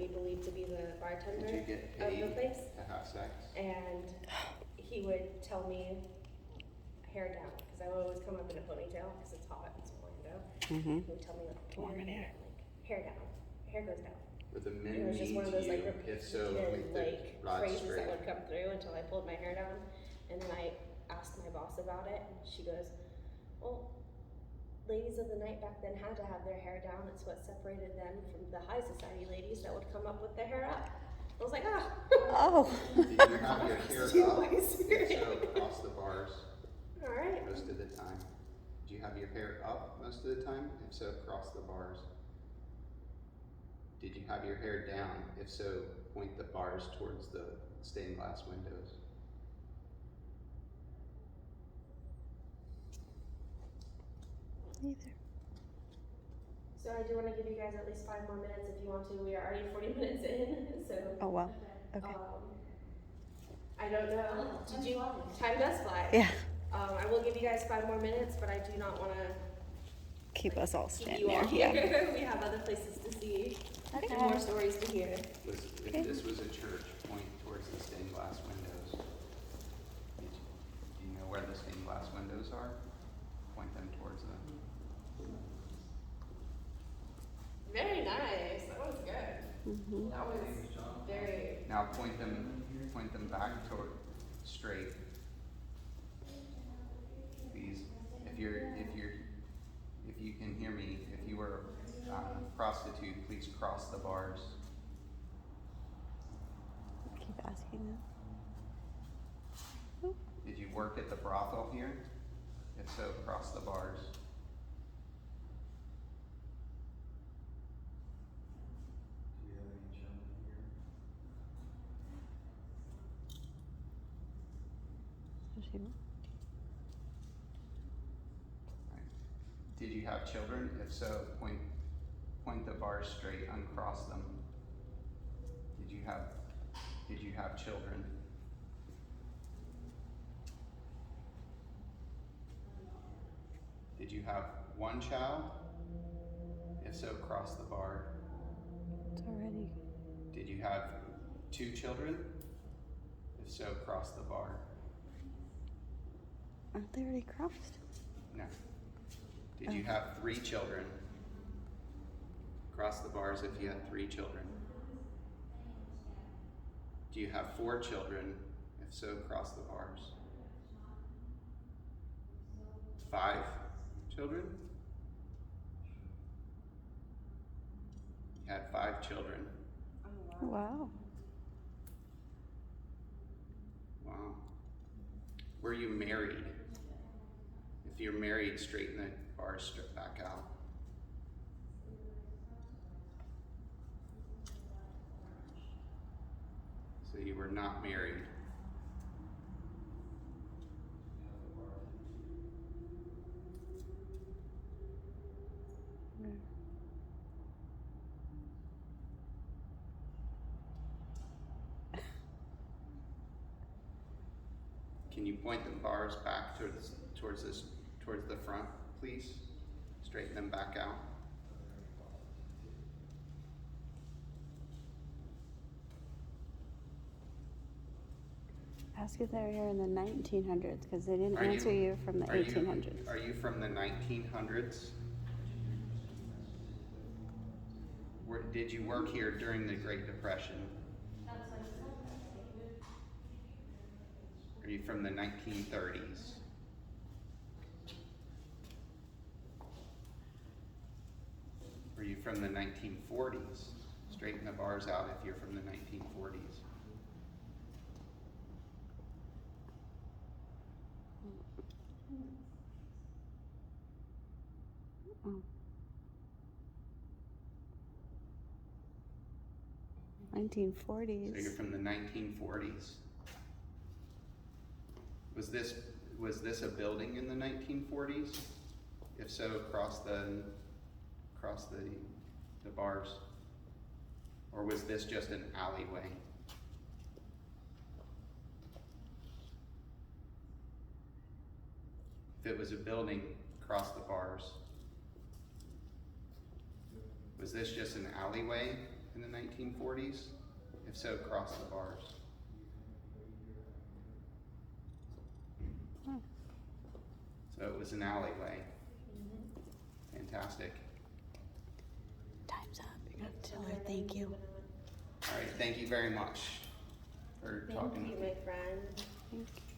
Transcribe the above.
we believe to be the bartender Did you get of paid the place. to have sex? And he would tell me, hair down, because I would always come up in a ponytail because it's hot, it's Orlando. Mm-hmm. He would tell me, like, Warm in here. like, hair down, hair goes down. With the men It was just one of those like if so, repeated make the like rod phrases straight. that would come through until I pulled my hair down, and then I asked my boss about it, and she goes, "Well, ladies of the night back then had to have their hair down. It's what separated them from the high society ladies that would come up with their hair up." I was like, ah. Oh. Did you have your hair To up? my spirit. If so, across the bars All right. most of the time. Do you have your hair up most of the time? If so, across the bars. Did you have your hair down? If so, point the bars towards the stained glass windows. Neither. So I do want to give you guys at least 5 more minutes if you want to. We are already 40 minutes in, so. Oh, wow. Okay. I don't know. Did you? Time does fly. Yeah. I will give you guys 5 more minutes, but I do not want to Keep us all keep standing you all there. here. Yeah. We have other places to see Okay. and more stories to hear. If Okay. this was a church, point towards the stained glass windows. Do you know where the stained glass windows are? Point them towards them. Very nice. That was good. Mm-hmm. That was very. Now point them back toward straight. Please, if you can hear me, if you were a prostitute, please cross the bars. Keep asking that. Did you work at the brothel here? If so, cross the bars. Does she- Right. Did you have children? If so, point the bars straight, uncross them. Did you have children? Did you have one child? If so, cross the bar. It's already. Did you have 2 children? If so, cross the bar. Aren't they already crossed? No. Did you have 3 children? Cross the bars if you had 3 children. Do you have 4 children? If so, cross the bars. 5 children? You had 5 children. Wow. Wow. Were you married? If you're married, straighten the bars strip back out. So you were not married. Yeah. Can you point the bars back towards the front, please? Straighten them back out. Ask if they were here in the 1900s because they didn't Are you- answer you from the Are you 1800s. from the 1900s? Did you work here during the Great Depression? Are you from the 1930s? Are you from the 1940s? Straighten the bars out if you're from the 1940s. Oh. 1940s. So you're from the 1940s. Was this a building in the 1940s? If so, across the bars. Or was this just an alleyway? If it was a building, across the bars. Was this just an alleyway? in the 1940s? If so, cross the bars. So it was an alleyway. Fantastic. Time's up. You have to tell her thank you. All right, thank you very much for talking Thank you, with me. my friend. Thank you.